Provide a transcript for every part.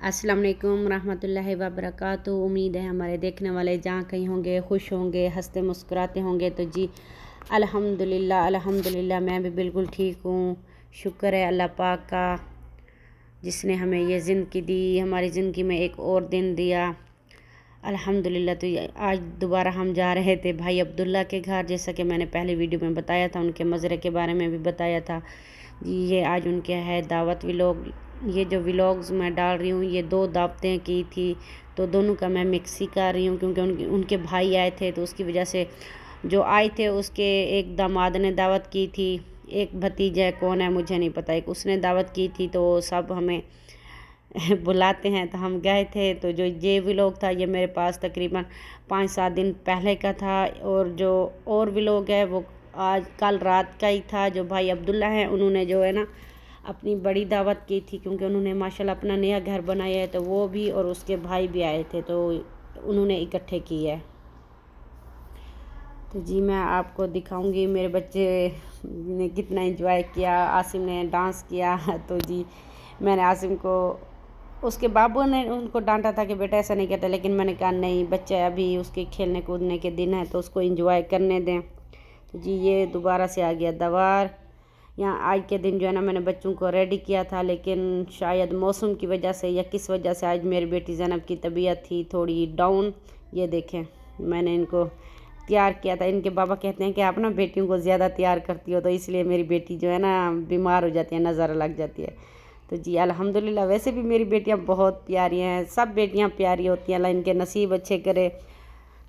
अस्सलाम वालेकुम रहमतुल्लाहि व बरकातुहू। उम्मीद है हमारे देखने वाले जहाँ कहीं होंगे खुश होंगे, हंसते मुस्कुराते होंगे। तो जी अल्हम्दुलिल्लाह अल्हम्दुलिल्लाह मैं भी बिल्कुल ठीक हूँ। शुक्र है अल्लाह पाक का जिसने हमें ये ज़िंदगी दी, हमारी ज़िंदगी में एक और दिन दिया अल्हम्दुलिल्लाह। तो आज दोबारा हम जा रहे थे भाई अब्दुल्ला के घर, जैसा कि मैंने पहले वीडियो में बताया था, उनके मज़रे के बारे में भी बताया था जी। ये आज उनके है दावत व्लॉग। ये जो व्लॉग्स मैं डाल रही हूँ ये 2 दावतें की थी, तो दोनों का मैं मिक्स ही कर रही हूँ क्योंकि उनके भाई आए थे, तो उसकी वजह से जो आए थे उसके एक दामाद ने दावत की थी, एक भतीजा कौन है मुझे नहीं पता, एक उसने दावत की थी, तो सब हमें बुलाते हैं तो हम गए थे। तो जो ये व्लॉग था ये मेरे पास तकरीबन 5-7 दिन पहले का था, और जो और व्लॉग है वो आज कल रात का ही था। जो भाई अब्दुल्ला हैं उन्होंने जो है ना अपनी बड़ी दावत की थी, क्योंकि उन्होंने माशाल्लाह अपना नया घर बनाया है, तो वो भी और उसके भाई भी आए थे, तो उन्होंने इकट्ठे की है। तो जी मैं आपको दिखाऊंगी मेरे बच्चे ने कितना एंजॉय किया। आसिम ने डांस किया, तो जी मैंने आसिम को, उसके बाबू ने उनको डांटा था कि बेटा ऐसा नहीं करता, लेकिन मैंने कहा नहीं, बच्चा अभी उसके खेलने कूदने के दिन है तो उसको एंजॉय करने दें। तो जी ये दोबारा से आ गया दवार। यहाँ आज के दिन जो है ना मैंने बच्चों को रेडी किया था, लेकिन शायद मौसम की वजह से या किस वजह से आज मेरी बेटी ज़ैनब की तबीयत थी थोड़ी डाउन। ये देखें मैंने इनको तैयार किया था। इनके बाबा कहते हैं कि आप ना बेटियों को ज़्यादा तैयार करती हो, तो इसलिए मेरी बेटी जो है ना बीमार हो जाती है, नज़र लग जाती है। तो जी अल्हम्दुलिल्लाह वैसे भी मेरी बेटियां बहुत प्यारी हैं, सब बेटियां प्यारी होती हैं, अल्लाह इनके नसीब अच्छे करे।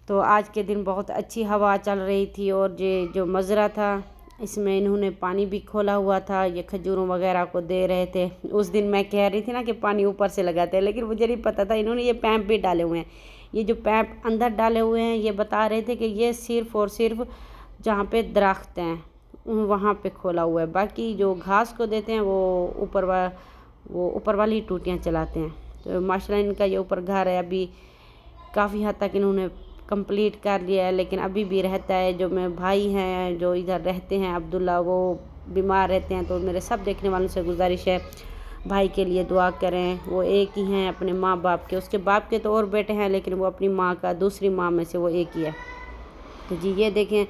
तो आज के दिन बहुत अच्छी हवा चल रही थी, और ये जो मज़रा था इसमें इन्होंने पानी भी खोला हुआ था, ये खजूरों वगैरह को दे रहे थे। उस दिन मैं कह रही थी ना कि पानी ऊपर से लगाते हैं, लेकिन मुझे नहीं पता था इन्होंने ये पैप भी डाले हुए हैं। ये जो पैप अंदर डाले हुए हैं ये बता रहे थे कि ये सिर्फ़ और सिर्फ जहाँ पे दरख्त हैं वहाँ पे खोला हुआ है, बाकी जो घास को देते हैं वो ऊपर वाली टूटियाँ चलाते हैं। तो माशाल्लाह इनका ये ऊपर घर है, अभी काफ़ी हद तक इन्होंने कंप्लीट कर लिया है, लेकिन अभी भी रहता है। जो मेरे भाई हैं जो इधर रहते हैं अब्दुल्ला, वो बीमार रहते हैं, तो मेरे सब देखने वालों से गुजारिश है भाई के लिए दुआ करें। वो एक ही हैं अपने माँ बाप के, उसके बाप के तो और बेटे हैं, लेकिन वो अपनी माँ का दूसरी माँ में से वो एक ही है। तो जी ये देखें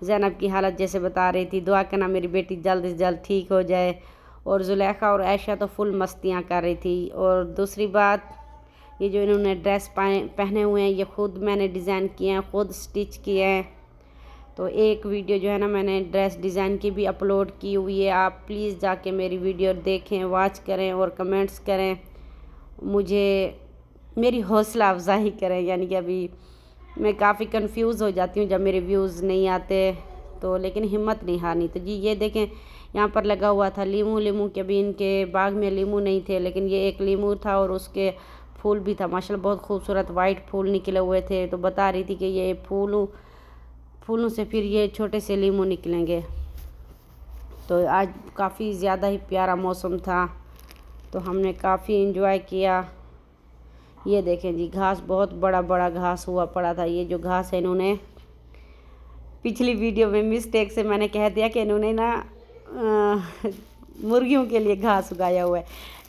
ज़ैनब की हालत जैसे बता रही थी, दुआ करना मेरी बेटी जल्द से जल्द ठीक हो जाए। और जुलेखा और आयशा तो फुल मस्तियाँ कर रही थी। और दूसरी बात, ये जो इन्होंने ड्रेस पहने हुए हैं ये ख़ुद मैंने डिज़ाइन किए हैं, ख़ुद स्टिच किए हैं। तो एक वीडियो जो है ना मैंने ड्रेस डिज़ाइन की भी अपलोड की हुई है, आप प्लीज़ जाके मेरी वीडियो देखें, वॉच करें और कमेंट्स करें, मुझे मेरी हौसला अफजाई करें। यानी कि अभी मैं काफ़ी कंफ्यूज हो जाती हूँ जब मेरे व्यूज़ नहीं आते, तो लेकिन हिम्मत नहीं हारनी। तो जी ये देखें यहाँ पर लगा हुआ था लीमू के भी, इनके बाग में लीमू नहीं थे, लेकिन ये एक लीमू था और उसके फूल भी था माशाल्लाह, बहुत खूबसूरत वाइट फूल निकले हुए थे। तो बता रही थी कि ये फूलों से फिर ये छोटे से लीमू निकलेंगे। तो आज काफ़ी ज़्यादा ही प्यारा मौसम था, तो हमने काफ़ी एंजॉय किया। ये देखें जी घास, बहुत बड़ा बड़ा घास हुआ पड़ा था। ये जो घास है इन्होंने पिछली वीडियो में मिस्टेक से मैंने कह दिया कि इन्होंने ना मुर्गियों के लिए घास उगाया हुआ है।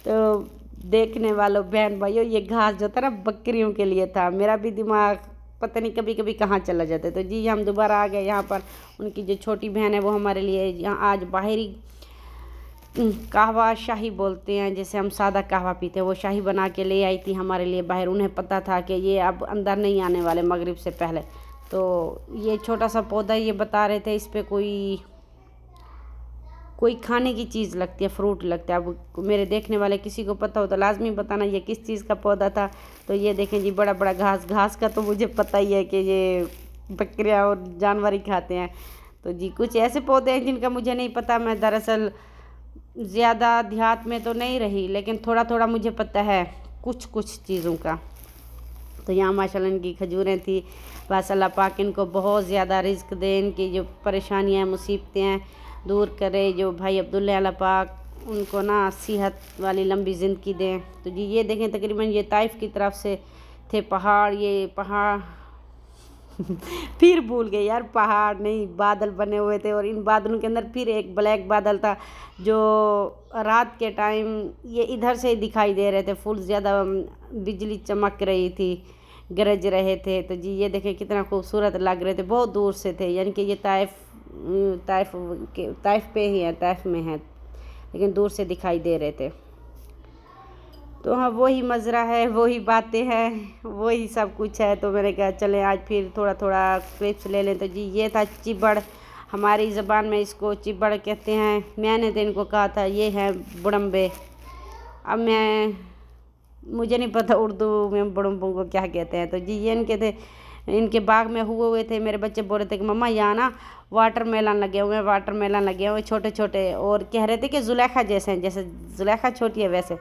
तो देखने वालों बहन भाइयों ये घास जो था ना बकरियों के लिए था। मेरा भी दिमाग पता नहीं कभी कभी कहाँ चला जाता है। तो जी हम दोबारा आ गए यहाँ पर। उनकी जो छोटी बहन है वो हमारे लिए यहाँ आज बाहरी कहवा शाही बोलते हैं, जैसे हम सादा कहवा पीते हैं, वो शाही बना के ले आई थी हमारे लिए बाहर। उन्हें पता था कि ये अब अंदर नहीं आने वाले मगरिब से पहले। तो ये छोटा सा पौधा ये बता रहे थे इस पर कोई खाने की चीज़ लगती है, फ्रूट लगता है। अब मेरे देखने वाले किसी को पता हो तो लाजमी बताना ये किस चीज़ का पौधा था। तो ये देखें जी बड़ा बड़ा घास का तो मुझे पता ही है कि ये बकरियाँ और जानवर ही खाते हैं। तो जी कुछ ऐसे पौधे हैं जिनका मुझे नहीं पता। मैं दरअसल ज़्यादा देहात में तो नहीं रही, लेकिन थोड़ा थोड़ा मुझे पता है कुछ चीज़ों का। तो यहाँ माशाल्लाह इनकी खजूरें थी। बस अल्लाह पाक इनको बहुत ज़्यादा रिज़्क दे, इनकी जो परेशानियाँ मुसीबतें हैं दूर करे। जो भाई अब्दुल्ला अल्लाह पाक उनको ना सेहत वाली लंबी ज़िंदगी दें। तो जी ये देखें तकरीबन ये ताइफ की तरफ से थे पहाड़, ये पहाड़ پھر بھول گئے یار، پہاڑ نہیں بادل بنے ہوئے تھے، اور ان بادلوں کے اندر پھر ایک بلیک بادل تھا جو رات کے ٹائم یہ ادھر سے ہی دکھائی دے رہے تھے، فل زیادہ بجلی چمک رہی تھی، گرج رہے تھے۔ تو جی یہ دیکھیں کتنا خوبصورت لگ رہے تھے، بہت دور سے تھے، یعنی کہ یہ طائف پہ ہی ہے، طائف میں ہے، لیکن دور سے دکھائی دے رہے تھے۔ تو ہاں وہی مزرعہ ہے، وہی باتیں ہیں، وہی سب کچھ ہے۔ تو میں نے کہا چلیں آج پھر تھوڑا تھوڑا کلپس لے لیں۔ تو جی یہ تھا چبڑ، ہماری زبان میں اس کو چبڑ کہتے ہیں، میں نے تو ان کو کہا تھا یہ ہے بڑمبے۔ اب مجھے نہیں پتہ اردو میں بڑمبوں کو کیا کہتے ہیں۔ تو جی یہ ان کے باغ میں ہوئے تھے، میرے بچے بول رہے تھے کہ مما یہاں نا واٹر میلن لگے ہوئے ہیں، واٹر میلن لگے ہوئے چھوٹے چھوٹے، اور کہہ رہے تھے کہ زلیخا جیسے ہیں، جیسے زلیخا چھوٹی ہے ویسے،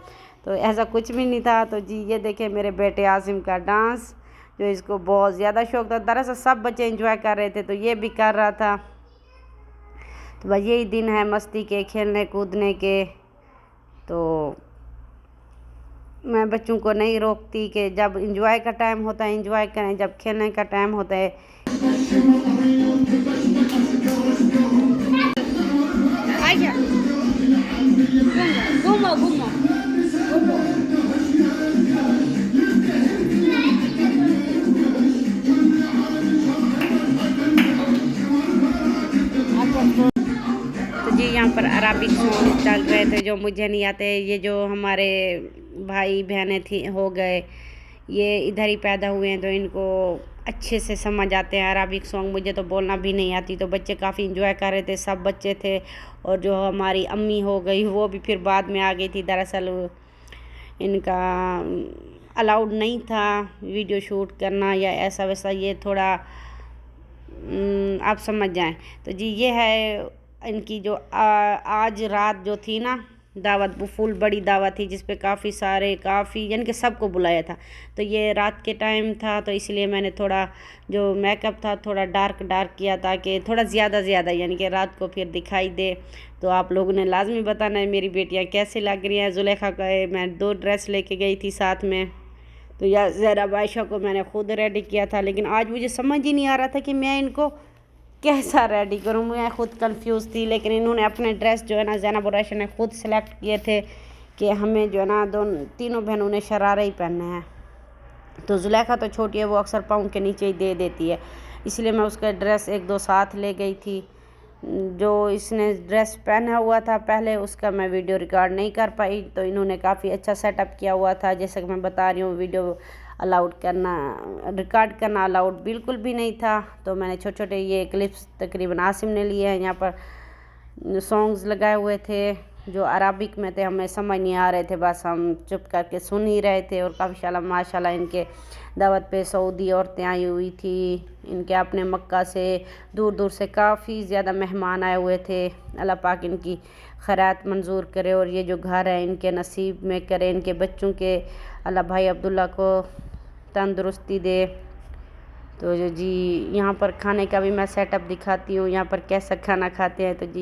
تو ایسا کچھ بھی نہیں تھا۔ تو جی یہ دیکھیں میرے بیٹے عاصم کا ڈانس، جو اس کو بہت زیادہ شوق تھا، دراصل سب بچے انجوائے کر رہے تھے تو یہ بھی کر رہا تھا۔ تو بس یہی دن ہے مستی کے، کھیلنے کودنے کے۔ تو میں بچوں کو نہیں روکتی کہ جب انجوائے کا ٹائم ہوتا ہے انجوائے کریں، جب کھیلنے کا ٹائم ہوتا ہے تو جی یہاں پر عربک سانگ چل رہے تھے جو مجھے نہیں آتے۔ یہ جو ہمارے بھائی بہنیں ہو گئے، یہ ادھر ہی پیدا ہوئے ہیں تو ان کو اچھے سے سمجھ آتے ہیں عربک سانگ، مجھے تو بولنا بھی نہیں آتی۔ تو بچے کافی انجوائے کر رہے تھے، سب بچے تھے، اور جو ہماری امی ہو گئی وہ بھی پھر بعد میں آ گئی تھی۔ دراصل ان کا الاؤڈ نہیں تھا ویڈیو شوٹ کرنا یا ایسا ویسا، یہ تھوڑا آپ سمجھ جائیں۔ تو جی یہ ہے ان کی جو آج رات جو تھی نا دعوت، وہ فل بڑی دعوت تھی جس پہ کافی یعنی کہ سب کو بلایا تھا۔ تو یہ رات کے ٹائم تھا تو اس لیے میں نے تھوڑا جو میک اپ تھا تھوڑا ڈارک کیا تاکہ تھوڑا زیادہ یعنی کہ رات کو پھر دکھائی دے۔ تو آپ لوگوں نے لازمی بتانا ہے میری بیٹیاں کیسے لگ رہی ہیں۔ زلیخا کا میں 2 ڈریس لے کے گئی تھی ساتھ میں، تو یا زینب عائشہ کو میں نے خود ریڈی کیا تھا، لیکن آج مجھے سمجھ ہی نہیں آ رہا تھا کہ میں ان کو کیسا ریڈی کروں، میں خود کنفیوز تھی۔ لیکن انہوں نے اپنے ڈریس جو ہے نا زینب اور عائشہ نے خود سلیکٹ کیے تھے کہ ہمیں جو ہے نا تینوں بہنوں نے شرارے ہی پہننے ہیں۔ تو زلیخا تو چھوٹی ہے، وہ اکثر پاؤں کے نیچے ہی دے دیتی ہے، اس لیے میں اس کا ڈریس 1-2 ساتھ لے گئی تھی۔ جو اس نے ڈریس پہنا ہوا تھا پہلے اس کا میں ویڈیو ریکارڈ نہیں کر پائی، تو انہوں نے کافی اچھا سیٹ اپ کیا ہوا تھا، جیسا کہ میں بتا رہی ہوں ویڈیو ریکارڈ کرنا الاؤڈ بالکل بھی نہیں تھا۔ تو میں نے چھوٹے چھوٹے یہ کلپس تقریباً عاصم نے لیے ہیں، یہاں پر سانگز لگائے ہوئے تھے جو عربک میں تھے، ہمیں سمجھ نہیں آ رہے تھے، بس ہم چپ کر کے سن ہی رہے تھے۔ اور کافی ماشاءاللہ ان کے دعوت پہ سعودی عورتیں آئی ہوئی تھی، ان کے اپنے مکہ سے دور دور سے کافی زیادہ مہمان آئے ہوئے تھے۔ اللہ پاک ان کی خیرات منظور کرے، اور یہ جو گھر ہے ان کے نصیب میں کرے، ان کے بچوں کے اللہ بھائی عبداللہ کو تندرستی دے۔ تو جی یہاں پر کھانے کا بھی میں سیٹ اپ دکھاتی ہوں، یہاں پر کیسا کھانا کھاتے ہیں۔ تو جی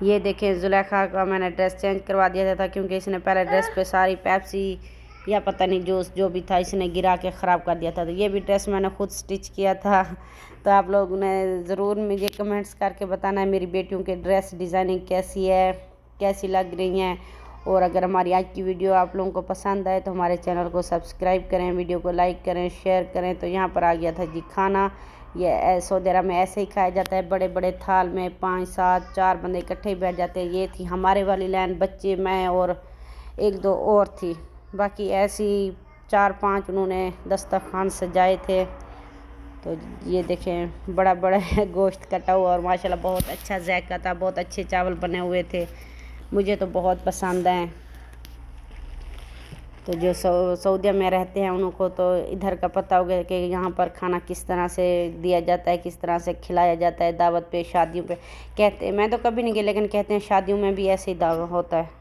یہ دیکھیں زلیخا کا میں نے ڈریس چینج کروا دیا تھا کیونکہ اس نے پہلے ڈریس پہ ساری پیپسی یا پتہ نہیں جوس جو بھی تھا اس نے گرا کے خراب کر دیا تھا۔ تو یہ بھی ڈریس میں نے خود سٹچ کیا تھا۔ تو آپ لوگوں نے ضرور مجھے کمنٹس کر کے بتانا ہے میری بیٹیوں کے ڈریس ڈیزائننگ کیسی ہے، کیسی لگ رہی ہیں۔ اور اگر ہماری آج کی ویڈیو آپ لوگوں کو پسند آئے تو ہمارے چینل کو سبسکرائب کریں، ویڈیو کو لائک کریں، شیئر کریں۔ تو یہاں پر آ گیا تھا جی کھانا، یہ سعودی عرب میں ایسے ہی کھایا جاتا ہے، بڑے بڑے تھال میں 5-7-4 بندے اکٹھے ہی بیٹھ جاتے ہیں۔ یہ تھی ہمارے والی لائن، بچے میں اور 1-2 اور تھی، باقی ایسی 4-5 انہوں نے دسترخوان سجائے تھے۔ تو یہ دیکھیں بڑا بڑا گوشت کٹا ہوا اور ماشاءاللہ بہت اچھا ذائقہ تھا، بہت اچھے چاول بنے ہوئے تھے، مجھے تو بہت پسند ہیں۔ تو جو سعودیہ میں رہتے ہیں انہوں کو تو ادھر کا پتہ ہوگا کہ یہاں پر کھانا کس طرح سے دیا جاتا ہے، کس طرح سے کھلایا جاتا ہے دعوت پہ، شادیوں پہ۔ کہتے میں تو کبھی نہیں گئی لیکن کہتے ہیں شادیوں میں بھی ایسے ہی دعوت ہوتا ہے۔